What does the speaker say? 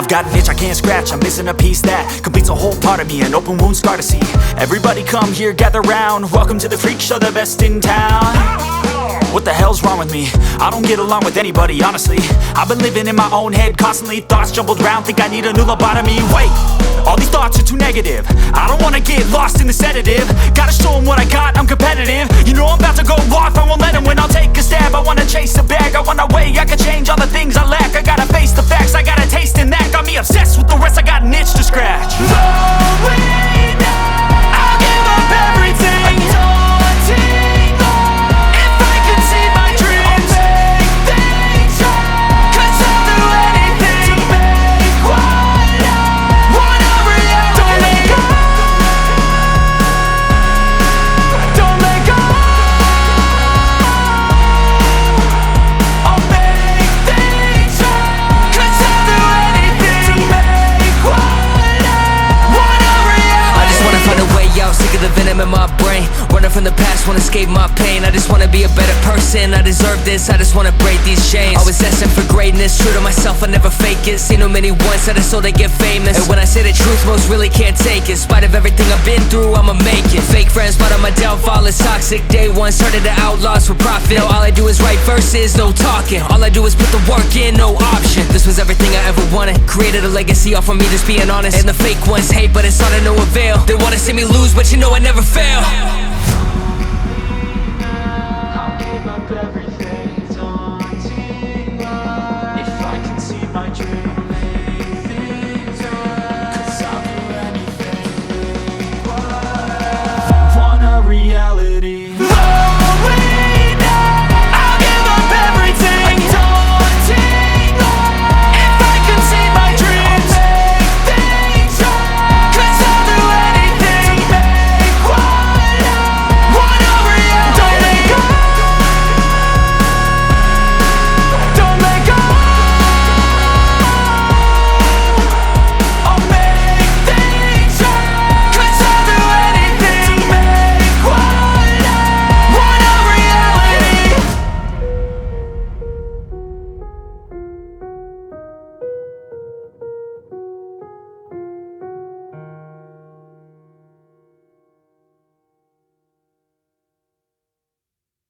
I've got an itch I can't scratch, I'm missing a piece that completes a whole part of me, an open wound scar to see. Everybody come here, gather round, welcome to the freak show, the best in town. What the hell's wrong with me? I don't get along with anybody, honestly. I've been living in my own head constantly, thoughts jumbled round, think I need a new lobotomy. Wait, all these thoughts are too negative, I don't wanna get lost in the sedative. Gotta show them what I got, I'm competitive. You know I'm about to go off, I won't let them win, I'll take a stab. I wanna chase a bag, I wanna weigh, I can change all the things I lack. I gotta face the facts, I got a taste in that. Got me obsessed with the rest, I got an itch to scratch. Going now, I'll give up everything. Daunting all, if I could see my dreams, I'll make things right. 'Cause I'll do anything to make what I want a reality. Don't let go, don't let go. I'll make things right. 'Cause I'll do anything to make what I want a reality. I just wanna find a way out, sick of the venom in my brain. Running from the past, wanna escape my pain. I just wanna be a better person, I deserve this. I just wanna break these chains. Always asking for greatness, true to myself, I never fake it. Seen too many once, I just so they get famous. And when I say the truth, most really can't take it. In spite of everything I've been through, I'ma make it. Fake friends, but on my downfall is toxic. Day one, started the outlaws for profit. Now all I do is write verses, no talking. All I do is put the work in, no option. This was everything I ever wanted. Created a legacy off of me, just being honest. And the fake ones hate, but it's all to no avail. They wanna see me lose, but you know I never fail.